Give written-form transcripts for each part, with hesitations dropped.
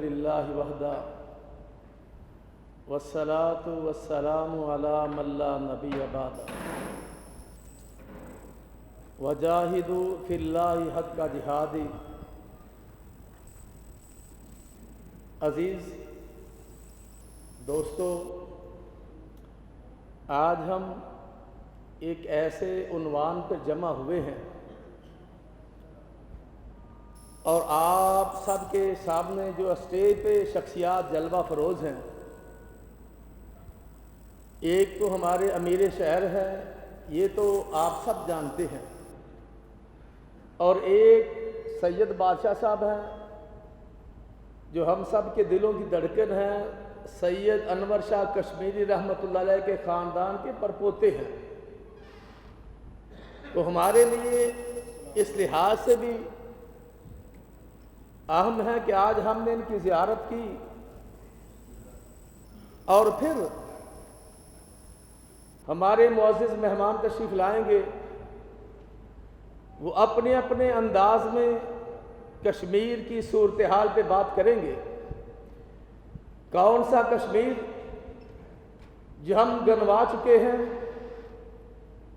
للہ وحدہ والصلاة والسلام علی من لا نبی بعدہ وجاہدوا فی اللہ حق جہادی۔ عزیز دوستو، آج ہم ایک ایسے عنوان پر جمع ہوئے ہیں اور آپ سب کے سامنے جو اسٹیج پہ شخصیات جلوہ فروز ہیں، ایک تو ہمارے امیر شہر ہے، یہ تو آپ سب جانتے ہیں، اور ایک سید بادشاہ صاحب ہیں جو ہم سب کے دلوں کی دھڑکن ہیں، سید انور شاہ کشمیری رحمۃ اللہ علیہ کے خاندان کے پرپوتے ہیں۔ تو ہمارے لیے اس لحاظ سے بھی اہم ہے کہ آج ہم نے ان کی زیارت کی، اور پھر ہمارے معزز مہمان تشریف لائیں گے، وہ اپنے اپنے انداز میں کشمیر کی صورتحال پہ بات کریں گے۔ کون سا کشمیر جو ہم گنوا چکے ہیں،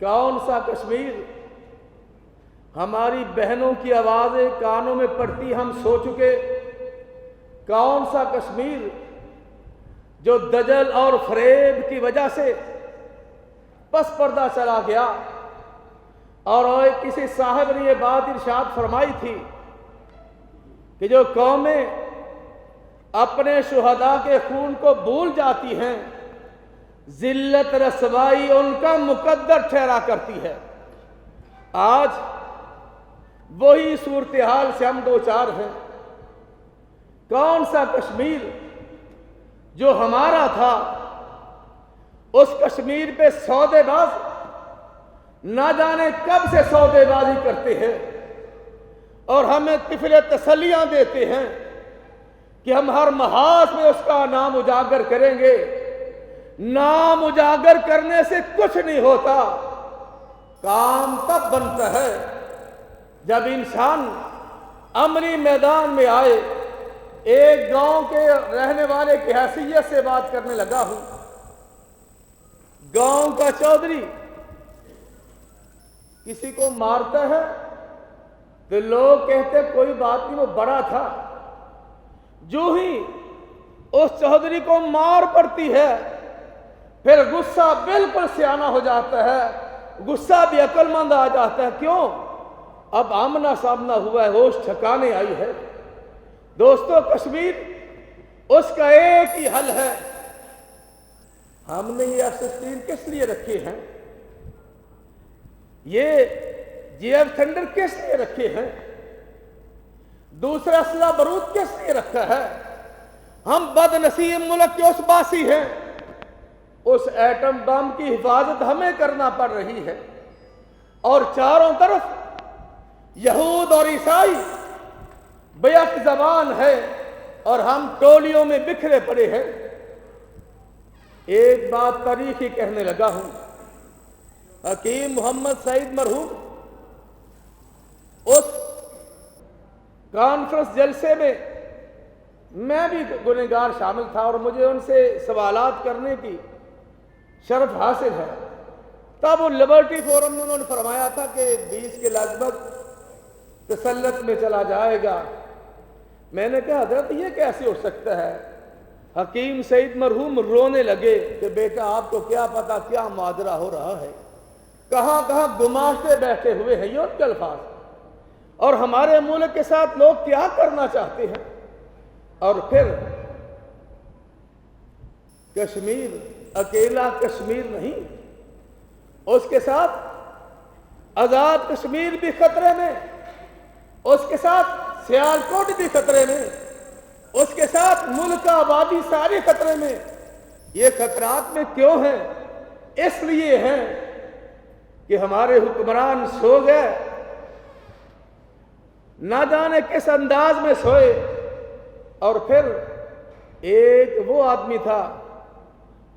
کون سا کشمیر ہماری بہنوں کی آوازیں کانوں میں پڑتی ہم سو چکے، کون سا کشمیر جو دجل اور فریب کی وجہ سے پس پردہ چلا گیا۔ اور کسی صاحب نے یہ بات ارشاد فرمائی تھی کہ جو قومیں اپنے شہداء کے خون کو بھول جاتی ہیں، ذلت رسوائی ان کا مقدر ٹھہرا کرتی ہے۔ آج وہی صورتحال سے ہم دوچار ہیں۔ کون سا کشمیر جو ہمارا تھا، اس کشمیر پہ سودے باز نہ جانے کب سے سودے بازی کرتے ہیں، اور ہمیں طفل تسلیاں دیتے ہیں کہ ہم ہر محاذ میں اس کا نام اجاگر کریں گے۔ نام اجاگر کرنے سے کچھ نہیں ہوتا، کام تب بنتا ہے جب انسان عملی میدان میں آئے۔ ایک گاؤں کے رہنے والے کی حیثیت سے بات کرنے لگا ہوں۔ گاؤں کا چودھری کسی کو مارتا ہے تو لوگ کہتے کوئی بات نہیں، وہ بڑا تھا۔ جو ہی اس چودھری کو مار پڑتی ہے، پھر غصہ بالکل سیانہ ہو جاتا ہے، غصہ بھی عقل مند آ جاتا ہے۔ کیوں؟ اب آمنا سامنا ہوا ہے، ہوش ٹھکانے آئی ہے۔ دوستو، کشمیر اس کا ایک ہی حل ہے۔ ہم نے یہ F-16 کس لیے رکھے ہیں؟ یہ GF تھنڈر کس لیے رکھے ہیں؟ دوسرا اسلحہ بارود کس لیے رکھا ہے؟ ہم بد نصیب ملک کے اس باسی ہیں۔ اس ایٹم بم کی حفاظت ہمیں کرنا پڑ رہی ہے، اور چاروں طرف یہود اور عیسائی بیک زبان ہے، اور ہم ٹولیوں میں بکھرے پڑے ہیں۔ ایک بات تاریخی کہنے لگا ہوں۔ حکیم محمد سعید مرحوم اس کانفرنس جلسے میں بھی گنہگار شامل تھا، اور مجھے ان سے سوالات کرنے کی شرف حاصل ہے۔ تب وہ لبرٹی فورم میں انہوں نے فرمایا تھا کہ 20 کے لگ بھگ تسلط میں چلا جائے گا۔ میں نے کہا حضرت یہ کیسے ہو سکتا ہے؟ حکیم سعید مرحوم رونے لگے کہ بیٹا آپ کو کیا پتا کیا ماجرا ہو رہا ہے، کہاں کہاں گماشتے بیٹھے ہوئے ہیں، یہ ان کے الفاظ، اور ہمارے ملک کے ساتھ لوگ کیا کرنا چاہتے ہیں۔ اور پھر کشمیر اکیلا کشمیر نہیں، اس کے ساتھ آزاد کشمیر بھی خطرے میں، اس کے ساتھ سیالکوٹ بھی خطرے میں، اس کے ساتھ ملک کا آبادی ساری خطرے میں۔ یہ خطرات میں کیوں ہیں؟ اس لیے ہیں کہ ہمارے حکمران سو گئے، نہ جانے کس انداز میں سوئے۔ اور پھر ایک وہ آدمی تھا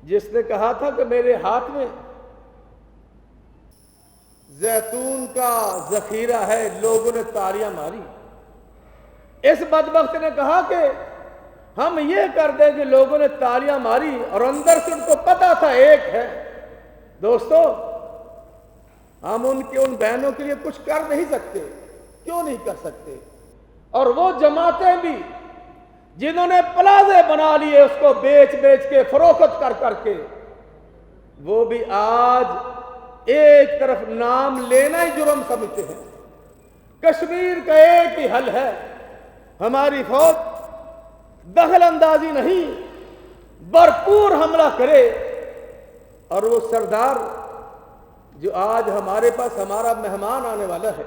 جس نے کہا تھا کہ میرے ہاتھ میں زیتون کا ذخیرہ ہے، لوگوں نے تالیاں ماری۔ اس بدبخت نے کہا کہ ہم یہ کر دیں کہ لوگوں نے تالیاں ماری اور اندر سے ان کو پتا تھا ایک ہے۔ دوستو، ہم ان بہنوں کے لیے کچھ کر نہیں سکتے، کیوں نہیں کر سکتے؟ اور وہ جماعتیں بھی جنہوں نے پلازے بنا لیے اس کو بیچ بیچ کے فروخت کر کر کے، وہ بھی آج ایک طرف نام لینا ہی جرم سمجھتے ہیں۔ کشمیر کا ایک ہی حل ہے، ہماری فوج دخل اندازی نہیں، بھرپور حملہ کرے۔ اور وہ سردار جو آج ہمارے پاس ہمارا مہمان آنے والا ہے،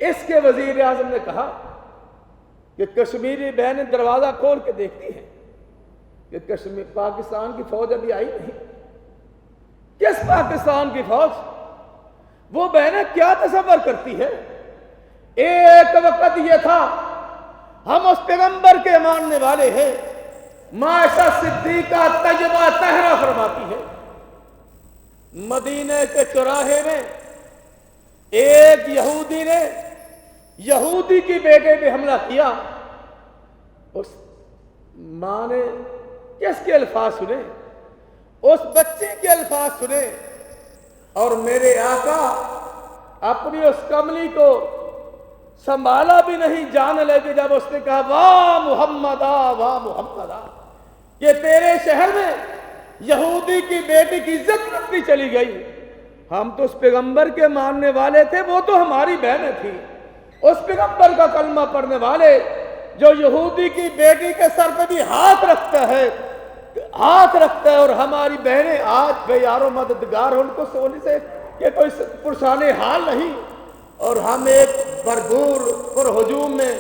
اس کے وزیر اعظم نے کہا کہ کشمیری بہنیں دروازہ کھول کے دیکھتی ہیں کہ پاکستان کی فوج ابھی آئی نہیں۔ کس پاکستان کی فوج؟ وہ بہنیں کیا تصور کرتی ہے؟ ایک وقت یہ تھا ہم اس پیغمبر کے ماننے والے ہیں، معاشہ صدیقہ طیبہ طاہرہ فرماتی ہے، مدینے کے چوراہے میں ایک یہودی نے یہودی کی بیٹے پہ حملہ کیا۔ اس ماں نے کس کے الفاظ سنے؟ اس بچی کے الفاظ سنے، اور میرے آقا اپنی اس کملی کو سنبھالا بھی نہیں، جان لے کے جب اس نے کہا واہ محمدہ واہ محمدہ، کہ تیرے شہر میں یہودی کی بیٹی کی عزت رکھتی چلی گئی۔ ہم تو اس پیغمبر کے ماننے والے تھے، وہ تو ہماری بہنیں تھیں، اس پیغمبر کا کلمہ پڑھنے والے جو یہودی کی بیٹی کے سر پہ بھی ہاتھ رکھتا ہے اور ہماری بہنیں آج بے یار و مددگار، ان کو سونے سے کہ کوئی پرسان حال نہیں، اور ہم ایک بھرپور پر ہجوم میں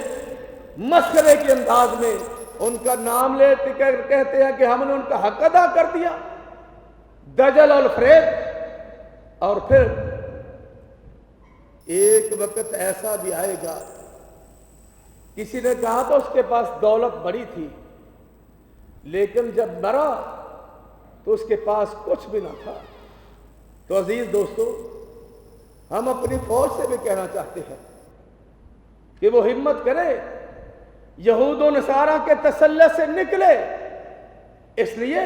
مسخرے کے انداز میں ان کا نام لیتے کہتے ہیں کہ ہم نے ان کا حق ادا کر دیا، دجل اور فریب۔ اور پھر ایک وقت ایسا بھی آئے گا، کسی نے کہا تھا اس کے پاس دولت بڑی تھی، لیکن جب مرا تو اس کے پاس کچھ بھی نہ تھا۔ تو عزیز دوستو، ہم اپنی فوج سے بھی کہنا چاہتے ہیں کہ وہ ہمت کرے، یہود و نصارہ کے تسلط سے نکلے، اس لیے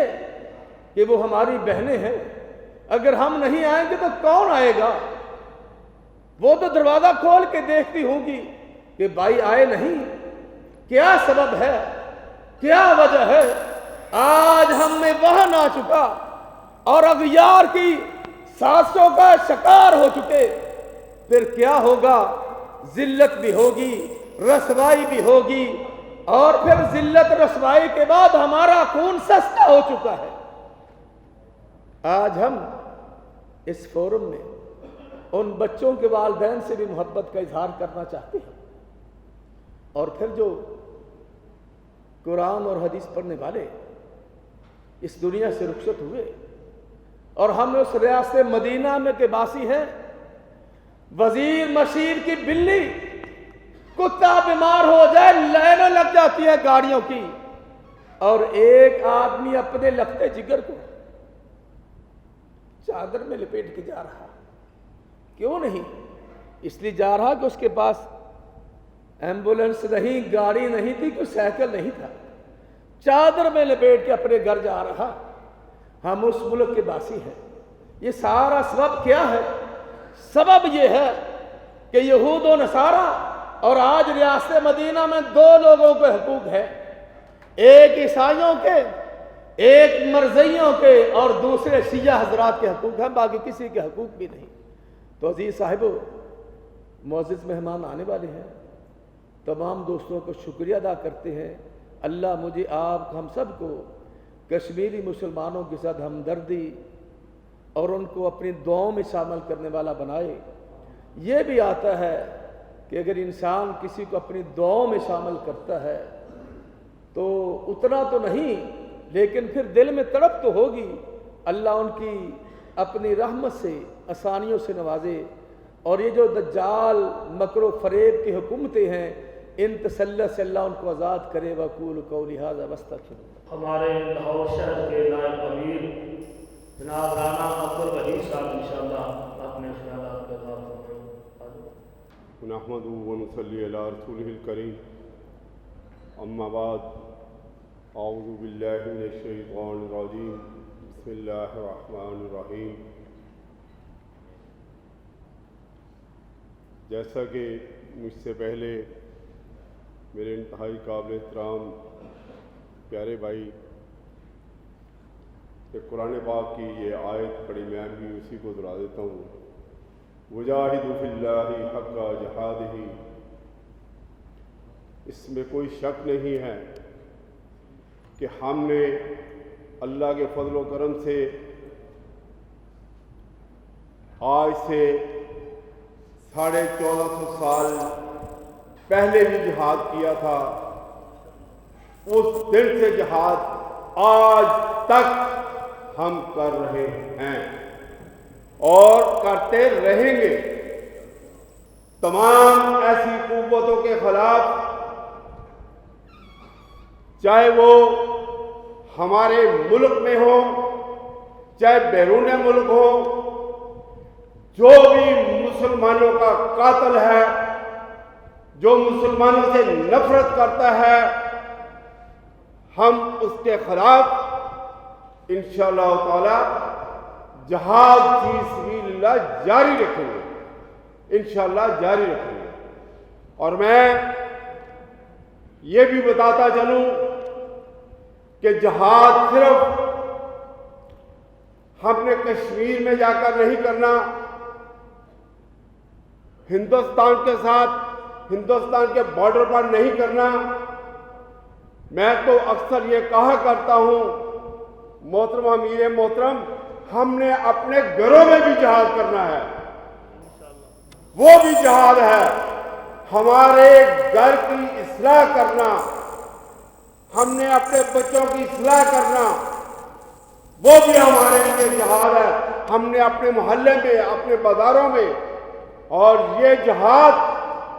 کہ وہ ہماری بہنیں ہیں۔ اگر ہم نہیں آئیں گے تو کون آئے گا؟ وہ تو دروازہ کھول کے دیکھتی ہوں گی کہ بھائی آئے نہیں، کیا سبب ہے، کیا وجہ ہے؟ آج ہم میں وہن آ چکا اور اغیار کی سازشوں کا شکار ہو چکے، پھر کیا ہوگا؟ ذلت بھی ہوگی، رسوائی بھی ہوگی، اور پھر ذلت رسوائی کے بعد ہمارا خون سستا ہو چکا ہے۔ آج ہم اس فورم میں ان بچوں کے والدین سے بھی محبت کا اظہار کرنا چاہتے ہیں، اور پھر جو قرآن اور حدیث پڑھنے والے اس دنیا سے رخصت ہوئے، اور ہم اس ریاست مدینہ میں کے باسی ہیں، وزیر مشیر کی بلی، کتا بیمار ہو جائے لائنیں لگ جاتی ہیں گاڑیوں کی، اور ایک آدمی اپنے لگتے جگر کو چادر میں لپیٹ کے جا رہا۔ کیوں نہیں؟ اس لیے جا رہا کہ اس کے پاس ایمبولنس نہیں، گاڑی نہیں تھی، کوئی سائیکل نہیں تھا، چادر میں لپیٹ کے اپنے گھر جا رہا۔ ہم اس ملک کے باسی ہیں۔ یہ سارا سبب کیا ہے؟ سبب یہ ہے کہ یہود و نصارہ اور آج ریاست مدینہ میں دو لوگوں کے حقوق ہے، ایک عیسائیوں کے، ایک مرزائیوں کے، اور دوسرے شیعہ حضرات کے حقوق ہیں، باقی کسی کے حقوق بھی نہیں۔ تو عزیز صاحبو، معزز مہمان آنے والے ہیں، تمام دوستوں کو شکریہ ادا کرتے ہیں۔ اللہ مجھے، آپ، ہم سب کو کشمیری مسلمانوں کے ساتھ ہمدردی اور ان کو اپنی دعاؤں میں شامل کرنے والا بنائے۔ یہ بھی آتا ہے کہ اگر انسان کسی کو اپنی دعاؤں میں شامل کرتا ہے تو اتنا تو نہیں، لیکن پھر دل میں تڑپ تو ہوگی۔ اللہ ان کی اپنی رحمت سے، آسانیوں سے نوازے، اور یہ جو دجال، مکر و فریب کی حکومتیں ہیں، ان تسلط سے اللہ ان کو آزاد کرے۔ وَقُولُ قَوْلِي هَٰذَا وَاسْتَغْفِرُ اللَّهَ۔ ہمارے لاہور شہر کے نائب امیر جناب رانا عبدالوحید صاحب انشاءاللہ اپنے خیالات کا اظہار فرمائیں۔ نحمدہ ونصلی علی رسولہ الکریم، اما بعد، اعوذ باللہ من الشیطان الرجیم بسم اللہ الرحمن الرحیم۔ جیسا کہ مجھ سے پہلے میرے انتہائی قابل احترام پیارے بھائی کہ قرآن پاک کی یہ آیت پڑھی، میں بھی اسی کو دہرا دیتا ہوں، وجاہدوا فی اللہ حق جہادہ۔ اس میں کوئی شک نہیں ہے کہ ہم نے اللہ کے فضل و کرم سے آج سے 1450 سال پہلے بھی جہاد کیا تھا۔ اس دن سے جہاد آج تک ہم کر رہے ہیں اور کرتے رہیں گے۔ تمام ایسی قوتوں کے خلاف، چاہے وہ ہمارے ملک میں ہو چاہے بیرون ملک ہو، جو بھی مسلمانوں کا قاتل ہے، جو مسلمانوں سے نفرت کرتا ہے، ہم اس کے خلاف انشاءاللہ تعالی جہاد فی سبیل اللہ جاری رکھیں گے، انشاءاللہ جاری رکھیں گے۔ اور میں یہ بھی بتاتا چلوں کہ جہاد صرف ہم نے کشمیر میں جا کر نہیں کرنا، ہندوستان کے ساتھ ہندوستان کے بارڈر پر نہیں کرنا۔ میں تو اکثر یہ کہا کرتا ہوں، محترم امیر محترم، ہم نے اپنے گھروں میں بھی جہاد کرنا ہے، وہ بھی جہاد ہے۔ ہمارے گھر کی اصلاح کرنا، ہم نے اپنے بچوں کی اصلاح کرنا، وہ بھی ہمارے لیے جہاد ہے۔ ہم نے اپنے محلے میں، اپنے بازاروں میں، اور یہ جہاد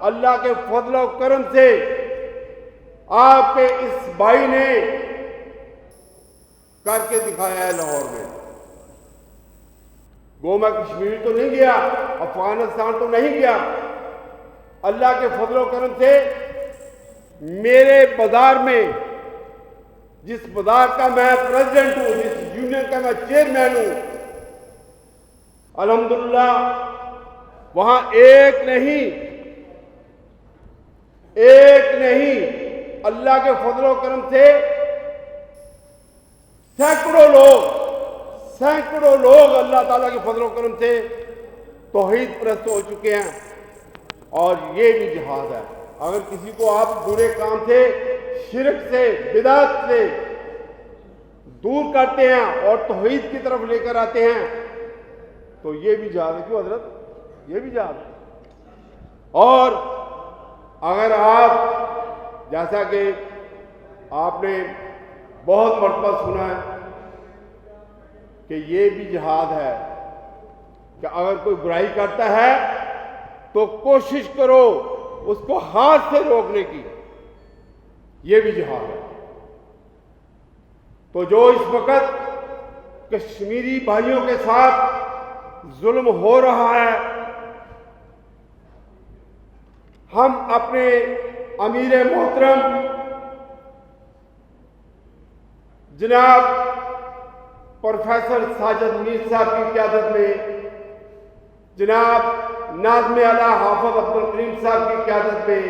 اللہ کے فضل و کرم سے آپ کے اس بھائی نے کر کے دکھایا ہے لاہور میں۔ گو میں کشمیر تو نہیں گیا، افغانستان تو نہیں گیا، اللہ کے فضل و کرم سے میرے بازار میں، جس بازار کا میں پریزیڈنٹ ہوں، جس یونین کا میں چیئرمین ہوں، الحمدللہ وہاں ایک نہیں اللہ کے فضل و کرم سے سینکڑوں لوگ اللہ تعالیٰ کے فضل و کرم سے توحید پرست ہو چکے ہیں، اور یہ بھی جہاد ہے۔ اگر کسی کو آپ برے کام سے، شرک سے، بدعت سے دور کرتے ہیں اور توحید کی طرف لے کر آتے ہیں تو یہ بھی جہاد ہے۔ کیوں حضرت؟ یہ بھی جہاد ہے۔ اور اگر آپ، جیسا کہ آپ نے بہت مرتبہ سنا ہے کہ یہ بھی جہاد ہے کہ اگر کوئی برائی کرتا ہے تو کوشش کرو اس کو ہاتھ سے روکنے کی، یہ بھی جہاد ہے۔ تو جو اس وقت کشمیری بھائیوں کے ساتھ ظلم ہو رہا ہے، ہم اپنے امیر محترم جناب پروفیسر ساجد میر صاحب کی قیادت میں، جناب ناظم اعلیٰ حافظ عبدالکریم صاحب کی قیادت میں،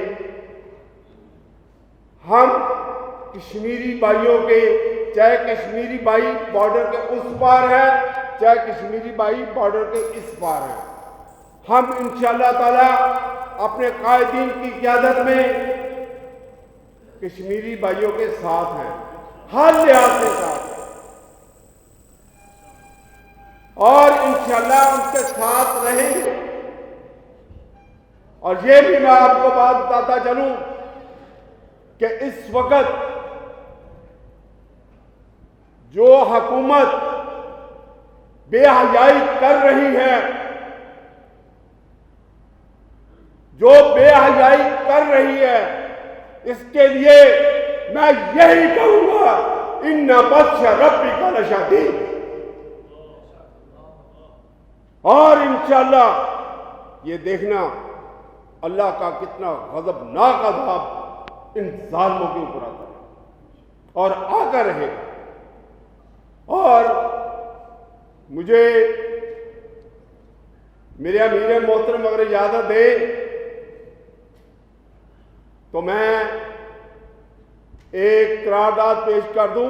ہم کشمیری بھائیوں کے، چاہے کشمیری بھائی بارڈر کے اس پار ہے چاہے کشمیری بھائی بارڈر کے اس پار ہے، ہم انشاءاللہ تعالی اپنے قائدین کی قیادت میں کشمیری بھائیوں کے ساتھ ہیں، ہر لحاظ سے ساتھ ہیں، اور انشاءاللہ ان کے ساتھ رہیں گے۔ اور یہ بھی میں آپ کو بات بتاتا چلوں کہ اس وقت جو حکومت بے حیائی کر رہی ہے، جو بے حیائی کر رہی ہے، اس کے لیے میں یہی کہوں گا، ان بطش ربک لشدید۔ اور انشاءاللہ یہ دیکھنا اللہ کا کتنا غضبناک عذاب ان ظالموں کے اوپر آتا ہے۔ اور آگاہ رہے گا. اور مجھے میرے امیر محترم اگر اجازت دے تو میں ایک قرارداد پیش کر دوں.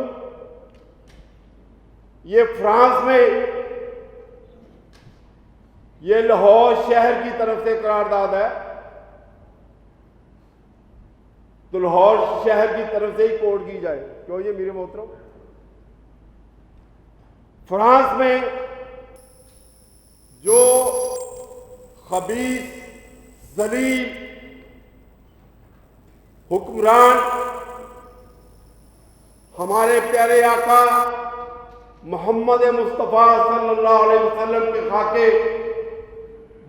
یہ فرانس میں یہ لاہور شہر کی طرف سے قرارداد ہے، تو لاہور شہر کی طرف سے ہی کوٹ کی جائے. کیوں یہ میرے محترم؟ فرانس میں جو خبیث ذلیل حکمران ہمارے پیارے آقا محمد مصطفیٰ صلی اللہ علیہ وسلم کے خاکے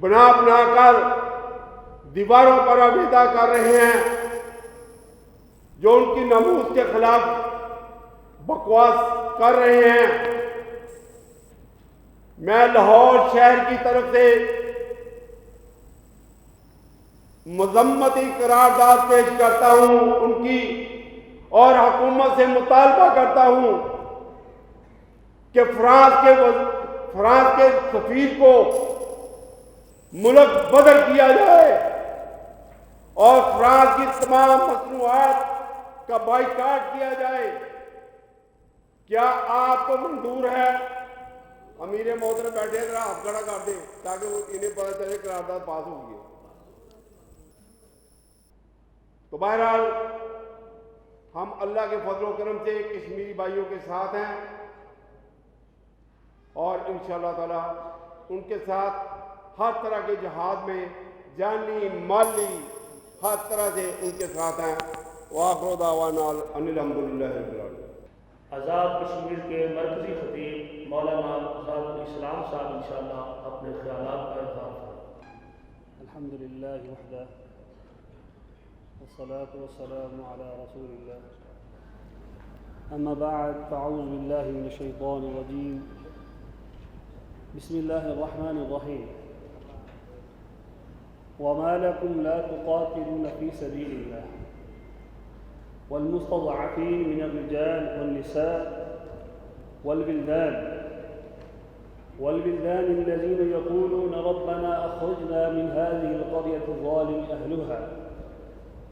بنا بنا کر دیواروں پر آویزہ کر رہے ہیں، جو ان کی ناموس کے خلاف بکواس کر رہے ہیں، میں لاہور شہر کی طرف سے مذمتی قرارداد پیش کرتا ہوں ان کی، اور حکومت سے مطالبہ کرتا ہوں کہ فرانس کے سفیر کو ملک بدر کیا جائے اور فرانس کی تمام مصنوعات کا بائیکاٹ کیا جائے. کیا آپ کو منظور ہے؟ امیر محترم بیٹھے ذرا ہاتھ کھڑا کر دیں تاکہ وہ انہیں پتہ چلے قرارداد پاس ہو گئی. تو بہرحال ہم اللہ کے فضل و کرم سے کشمیری بھائیوں کے ساتھ ہیں، اور انشاءاللہ تعالی ان کے ساتھ ہر طرح کے جہاد میں جانی مالی ہر طرح سے ان کے ساتھ ہیں. وآخر دعوانا ان الحمدللہ رب العالمین. آزاد کشمیر کے مرکزی خطیب مولانا آزاد الاسلام صاحب انشاءاللہ اپنے خیالات کا اظہار کریں. الحمدللہ وحدہ والصلاة والسلام على رسول الله. أما بعد فأعوذ بالله من الشيطان الرجيم. بسم الله الرحمن الرحيم. وما لكم لا تقاتلون في سبيل الله والمستضعفين من الرجال والنساء والبلدان الذين يقولون ربنا أخرجنا من هذه القرية الظالم أهلها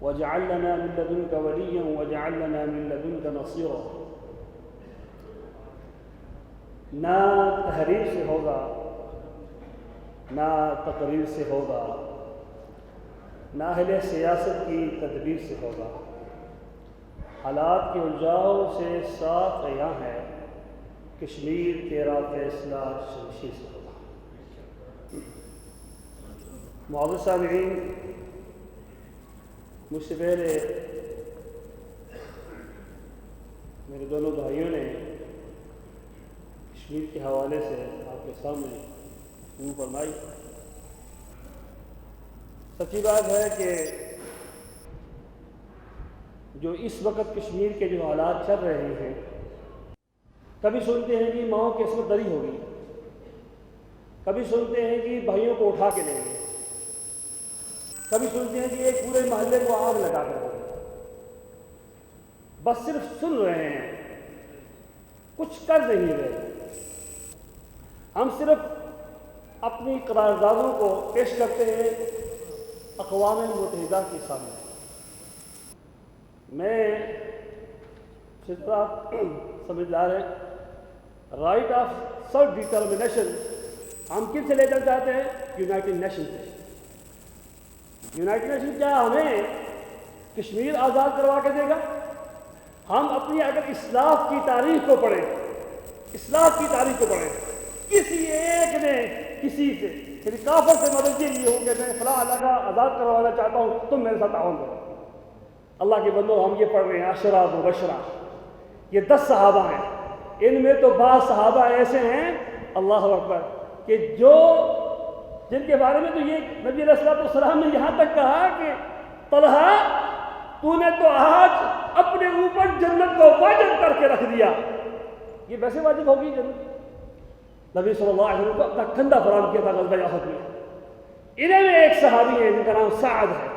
واجعل لنا من لدنك وليا واجعل لنا من لدنك نصيرا. نہ تحریر سے ہوگا، نہ تقریر سے ہوگا، نہ اہل سیاست کی تدبیر سے ہوگا. حالات کے الجھاؤ سے صاف عیاں ہے، کشمیر تیرا فیصلہ شمشیر سے ہوگا. معزز سامعین، مجھ سے پہلے میرے دونوں بھائیوں نے کشمیر کے حوالے سے آپ کے سامنے گفتگو فرمائی. سچی بات ہے کہ جو اس وقت کشمیر کے جو حالات چل رہے ہیں، کبھی سنتے ہیں کہ ماؤں کی عصمت دری ہوگی، کبھی سنتے ہیں کہ بھائیوں کو اٹھا کے لیں گے، کبھی سنتے ہیں کہ ایک پورے محلے کو آگ لگا کر دیں گے. بس صرف سن رہے ہیں، کچھ کر نہیں رہے. ہم صرف اپنی قراردادوں کو پیش کرتے ہیں اقوام متحدہ کے سامنے. میں آپ سمجھدار ہیں، رائٹ آف سیلف ڈٹرمنیشن ہم کن سے لینا چاہتے ہیں؟ یونائٹڈ نیشن سے. یونائٹڈ نیشن کیا ہمیں کشمیر آزاد کروا کے دے گا؟ ہم اپنی اگر اصلاح کی تاریخ کو پڑھیں، کسی ایک نے کسی سے یعنی کافر سے مدد کے لیے ہو کہ میں فلاں علاقہ آزاد کروانا چاہتا ہوں، تم میرے ساتھ تعاون کرو. اللہ کے بندو، ہم یہ پڑھ رہے ہیں عشرہ مبشرہ، یہ 10 صحابہ ہیں. ان میں تو بعض صحابہ ایسے ہیں اللہ اکبر کہ جن کے بارے میں تو یہ نبی علیہ الصلوۃ والسلام نے یہاں تک کہا کہ طلحہ تو نے تو آج اپنے اوپر جنت کو واجب کر کے رکھ دیا. یہ ویسے واجب ہوگی جنت؟ نبی صلی اللہ علیہ وسلم کو اپنا کندھا فراہم کیا تھا غزوہ احد میں. انہیں میں ایک صحابی ہے جن کا نام سعد ہے.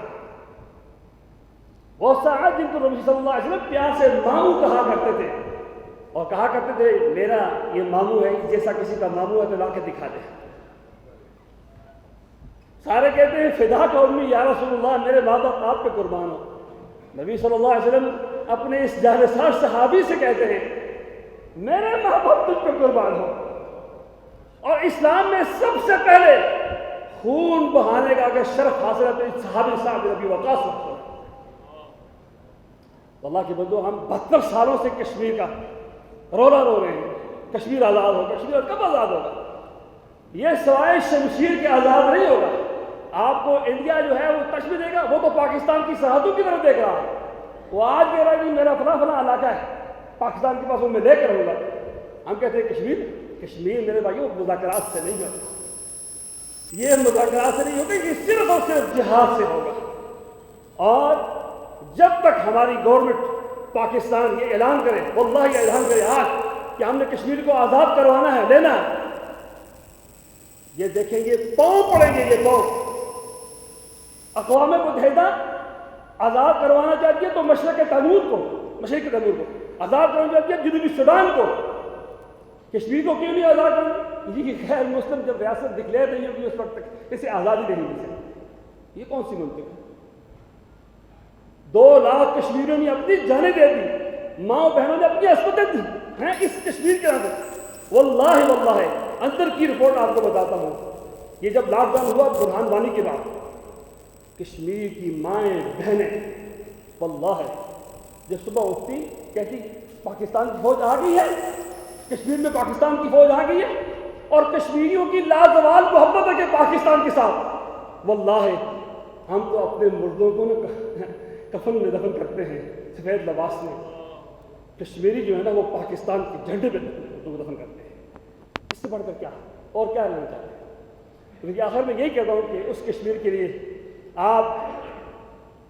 وہ سعد جن کو نبی صلی اللہ علیہ وسلم پیار سے ماموں کہا کرتے تھے، اور کہا کرتے تھے میرا یہ ماموں ہے، جیسا کسی کا ماموں ہے تو لا کے دکھا دے۔ سارے کہتے ہیں فدا کا امی یا رسول اللہ، میرے ماں باپ آپ پہ قربان ہو۔ نبی صلی اللہ علیہ وسلم اپنے اس جانثار صحابی سے کہتے ہیں میرے ماں باپ تجھ پہ قربان ہو۔ اور اسلام میں سب سے پہلے خون بہانے کا اگر شرف حاصل ہے تو اس صحابی سعد بن ابی وقاص کو۔ اللہ کے بندو، ہم 72 سالوں سے کشمیر کا رونا رو رہے ہیں، کشمیر آزاد ہو، کشمیر کب آزاد ہوگا؟ یہ سوائے شمشیر کے آزاد نہیں ہوگا۔ آپ کو انڈیا جو ہے وہ کشمیر دے گا، وہ تو پاکستان کی سرحدوں کی طرف دیکھ رہا ہے۔ وہ آج کہہ رہا ہے کہ میرا فلاں فلاں علاقہ ہے پاکستان کے پاس، وہ میں لے کر رہوں گا۔ ہم کہتے ہیں کشمیر میرے بھائیوں مذاکرات سے نہیں ہوتا، یہ مذاکرات سے نہیں ہوتا، یہ صرف اور صرف جہاد سے ہوگا۔ اور جب تک ہماری گورنمنٹ پاکستان یہ اعلان کرے، واللہ یہ اعلان کرے آج کہ ہم نے کشمیر کو آزاد کروانا ہے، لینا ہے، یہ دیکھیں گے پاؤں پڑیں گے، یہ پاؤں۔ اقوام متحدہ آزاد کروانا چاہتی ہے تو مشرق تیمور کو آزاد کروانا چاہتی ہے، جنوبی سوڈان کو، کشمیر کو کیوں نہیں آزاد کرنا؟ یہ غیر مسلم جب ریاست ڈکلیئر نہیں ہوگی اس وقت تک اسے آزادی نہیں مل سکتی۔ یہ کون سی منطق ہے؟ 2 لاکھ کشمیریوں نے اپنی جانیں دے دی، ماں بہنوں نے اپنی عصمتیں دی ہیں اس کشمیر کے اندر۔ واللہ اندر کی رپورٹ آپ کو بتاتا ہوں، یہ جب لاک ڈاؤن ہوا برہان وانی کے بعد، کشمیر کی مائیں بہنیں واللہ جب صبح اٹھتی کہتی پاکستان کی فوج آ گئی ہے، کشمیر میں پاکستان کی فوج آ گئی ہے، اور کشمیریوں کی لازوال محبت ہے کہ پاکستان کے ساتھ۔ واللہ ہم تو اپنے مردوں کو کفن میں دفن کرتے ہیں سفید لباس میں، کشمیری جو ہے نا وہ پاکستان کے جھنڈے پہ دفن کرتے ہیں۔ اس سے بڑھ کر کیا اور کیا لینا چاہتے ہیں؟ لیکن آخر میں یہی کہتا ہوں کہ اس کشمیر کے لیے آپ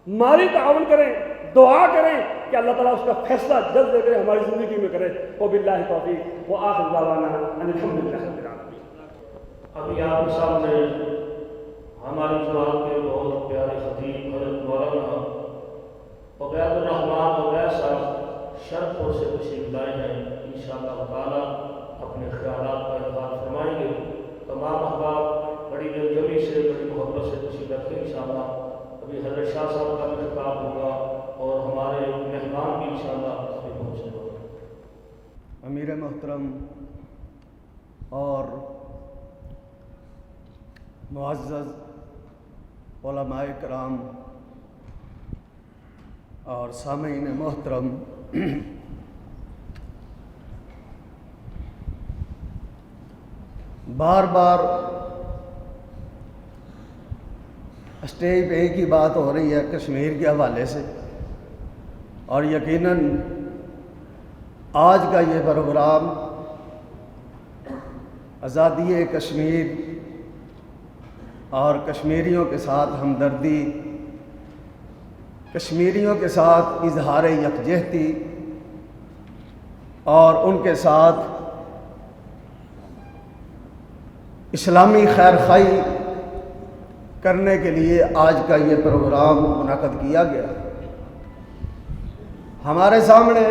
مالی تعاون کریں، دعا کریں کہ اللہ تعالیٰ اس کا فیصلہ جلد دے کرے، ہماری زندگی میں کرے۔ وباللہ توفیق وآخر دعوانا ان الحمد للہ رب العالمین۔ ابھی آپ کے سامنے ہماری جماعت کے بہت پیارے خطیب حضرت مولانا عبید الرحمان عبید صاحب شرپور سے تشریف لائے ہیں، انشاءاللہ تعالیٰ اپنے خیالات کا اظہار فرمائیں گے۔ تمام احباب بڑی دلجمی سے، بڑی محبت سے تشریف رکھیں انشاءاللہ۔ ابھی حضرت شاہ صاحب کا بھی خطاب ہوگا اور ہمارے مہمان بھی انشاءاللہ پہنچنے ہوگا۔ امیر محترم اور معزز علماء کرام اور سامعین محترم، بار بار اسٹیج پہ ایک ہی بات ہو رہی ہے کشمیر کے حوالے سے، اور یقیناً آج کا یہ پروگرام آزادی کشمیر اور کشمیریوں کے ساتھ ہمدردی، کشمیریوں کے ساتھ اظہار یکجہتی اور ان کے ساتھ اسلامی خیر خواہی کرنے کے لیے آج کا یہ پروگرام منعقد کیا گیا۔ ہمارے سامنے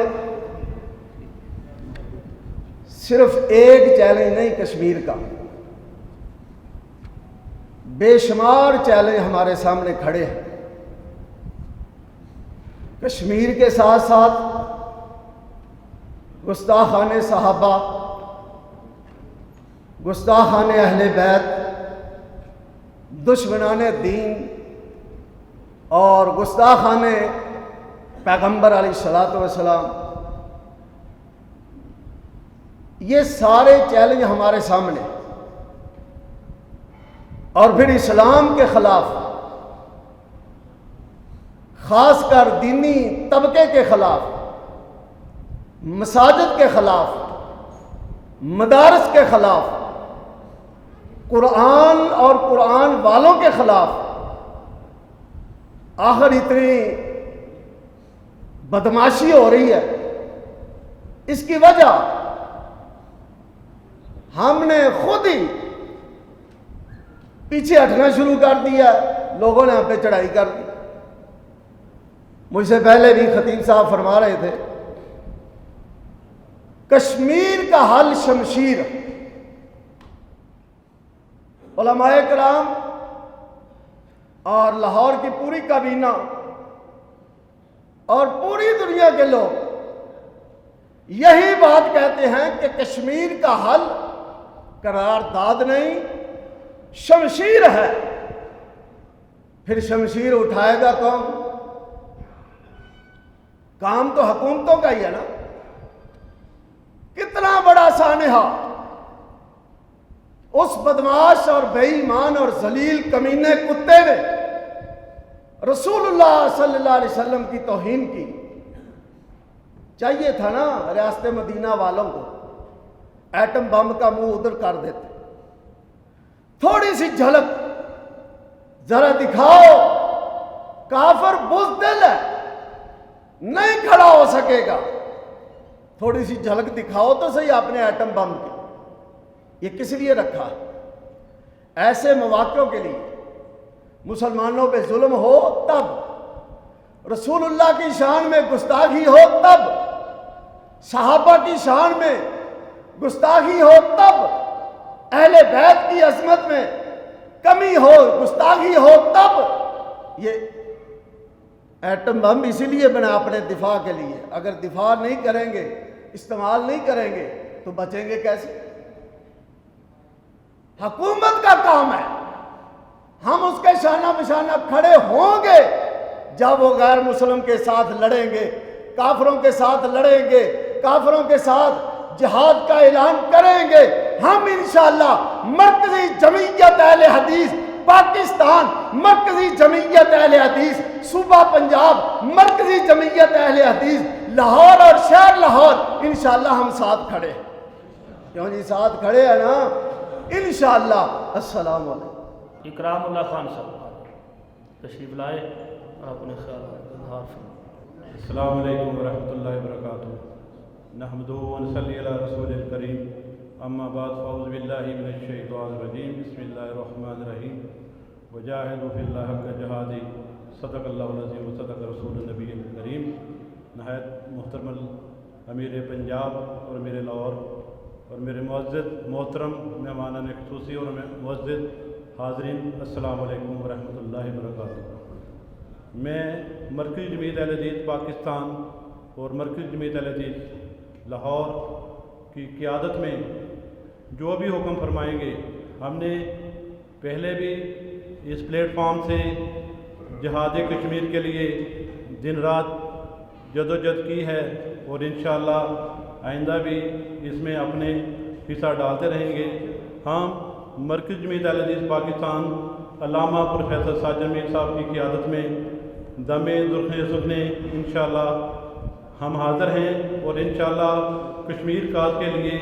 صرف ایک چیلنج نہیں کشمیر کا، بے شمار چیلنج ہمارے سامنے کھڑے ہیں۔ کشمیر کے ساتھ ساتھ گستاخان صحابہ، گستاخان اہل بیت، دشمنان دین اور گستاخان پیغمبر علیہ الصلوۃ والسلام، یہ سارے چیلنج ہمارے سامنے، اور پھر اسلام کے خلاف، خاص کر دینی طبقے کے خلاف، مساجد کے خلاف، مدارس کے خلاف، قرآن اور قرآن والوں کے خلاف، آخر اتنی بدماشی ہو رہی ہے۔ اس کی وجہ ہم نے خود ہی پیچھے ہٹنا شروع کر دیا، لوگوں نے ہم پہ چڑھائی کر دی۔ مجھ سے پہلے بھی خطیب صاحب فرما رہے تھے، کشمیر کا حل شمشیر۔ علماء کرام اور لاہور کی پوری کابینہ اور پوری دنیا کے لوگ یہی بات کہتے ہیں کہ کشمیر کا حل قرارداد نہیں، شمشیر ہے۔ پھر شمشیر اٹھائے گا کون؟ کام تو حکومتوں کا ہی ہے نا۔ کتنا بڑا سانحہ اس بدماش اور بے ایمان اور ذلیل کمینے کتے نے رسول اللہ صلی اللہ علیہ وسلم کی توہین کی۔ چاہیے تھا نا ریاست مدینہ والوں کو ایٹم بم کا منہ ادھر کر دیتے، تھوڑی سی جھلک ذرا دکھاؤ۔ کافر بزدل ہے، نہیں کھڑا ہو سکے گا، تھوڑی سی جھلک دکھاؤ تو صحیح اپنے ایٹم بم کی۔ یہ کس لیے رکھا ہے؟ ایسے مواقعوں کے لیے، مسلمانوں پہ ظلم ہو تب، رسول اللہ کی شان میں گستاخی ہو تب، صحابہ کی شان میں گستاخی ہو تب، اہل بیت کی عظمت میں کمی ہو، گستاخی ہو تب۔ یہ ایٹم بم اسی لیے بنا اپنے دفاع کے لیے۔ اگر دفاع نہیں کریں گے، استعمال نہیں کریں گے تو بچیں گے کیسے؟ حکومت کا کام ہے، ہم اس کے شانہ بشانہ کھڑے ہوں گے جب وہ غیر مسلم کے ساتھ لڑیں گے، کافروں کے ساتھ لڑیں گے، کافروں کے ساتھ جہاد کا اعلان کریں گے۔ ہم انشاءاللہ مرکزی جمعیت اہل حدیث پاکستان، مرکزی جمعیت اہل حدیث صوبہ پنجاب، مرکزی جمعیت اہل حدیث لاہور اور شہر لاہور، انشاءاللہ ہم ساتھ کھڑے ہیں۔ کیوں جی ساتھ کھڑے ہیں نا انشاءاللہ۔ السلام علیکم۔ اکرام اللہ خان صاحب تشریف لائے اور اپنے خیالات کا اظہار فرمائیں۔ السلام علیکم ورحمۃ اللہ وبرکاتہ۔ نحمدہ ونصلی علی رسول الکریم، اما بعد فاعوذ باللہ من الشیطان الرجیم، بسم اللہ الرحمن الرحیم۔ وجاہدوا فی اللہ حق جہادہ، صدق اللہ العظیم وصدق رسول النبی الکریم۔ نہایت محترم امیر پنجاب اور میرے لاہور اور میرے معزز محترم مہمانان خصوصی اور معزز حاضرین، السلام علیکم ورحمۃ اللہ وبرکاتہ۔ میں مرکزی جمعیت اہل حدیث پاکستان اور مرکزی جمعیت اہل حدیث لاہور کی قیادت میں جو بھی حکم فرمائیں گے، ہم نے پہلے بھی اس پلیٹ فارم سے جہاد کشمیر کے لیے دن رات جدوجہد کی ہے اور انشاءاللہ آئندہ بھی اس میں اپنے حصہ ڈالتے رہیں گے۔ ہم مرکز جمعیت اہل حدیث پاکستان علامہ پروفیسر ساجد میر صاحب کی قیادت میں دم درخنے سکھنے انشاءاللہ ہم حاضر ہیں اور انشاءاللہ کشمیر کاز کے لیے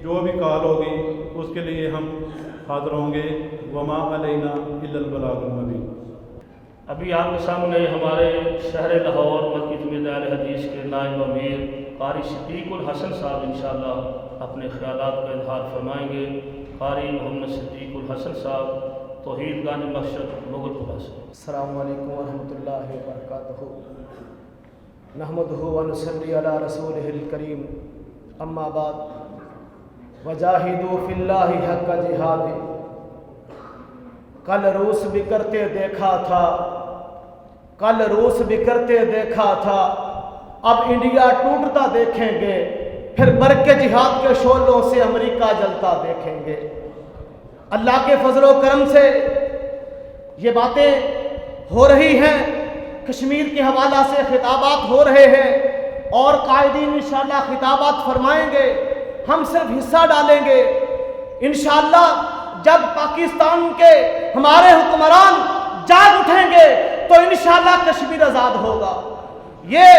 جو بھی کال ہوگی اس کے لیے ہم حاضر ہوں گے۔ وما علینا الا البلاغ المبین۔ ابھی آپ کے سامنے ہمارے شہر لاہور مرکزی جمعیت اہل حدیث کے نائب امیر قاری صدیق الحسن صاحب انشاءاللہ اپنے خیالات کا اظہار فرمائیں گے۔ قاری محمد صدیق الحسن صاحب، توحید گنج مسجد مغل پورہ سے۔ السلام علیکم ورحمۃ اللہ وبرکاتہ۔ نحمدہ ونصلی علی رسولہ الکریم، اما بعد، وجاہدوا فی اللہ حق جہاد۔ کل روس بکھرتے دیکھا تھا، کل روس بکھرتے دیکھا تھا، اب انڈیا ٹوٹتا دیکھیں گے، پھر برق جہاد کے شعلوں سے امریکہ جلتا دیکھیں گے۔ اللہ کے فضل و کرم سے یہ باتیں ہو رہی ہیں، کشمیر کے حوالہ سے خطابات ہو رہے ہیں اور قائدین انشاءاللہ خطابات فرمائیں گے، ہم صرف حصہ ڈالیں گے۔ انشاءاللہ جب پاکستان کے ہمارے حکمران جاگ اٹھیں گے تو انشاءاللہ کشمیر آزاد ہوگا۔ یہ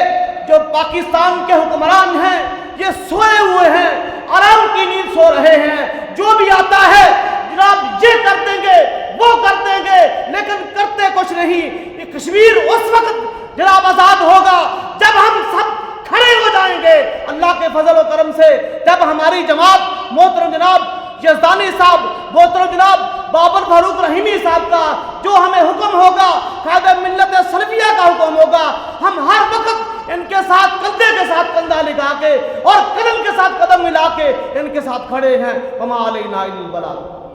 جو پاکستان کے حکمران ہیں یہ سوئے ہوئے ہیں، آرام کی نیند سو رہے ہیں، جو بھی آتا ہے جناب یہ کر دیں گے وہ کر دیں گے، لیکن کرتے کچھ نہیں۔ یہ کشمیر اس وقت جناب آزاد ہوگا جب ہم سب کھڑے ہو جائیں گے اللہ کے فضل و کرم سے، جب ہماری جماعت محترم جناب یزدانی صاحب، محترم جناب بابر فاروق رحیمی صاحب کا جو ہمیں حکم ہوگا، قائد ملت سلفیہ کا حکم ہوگا، ہم ہر ساتھ کندھے کے ساتھ کندھا لگا کے اور قدم کے ساتھ قدم ملا کے ان کے ساتھ کھڑے ہیں. وما علینا الا البلاغ.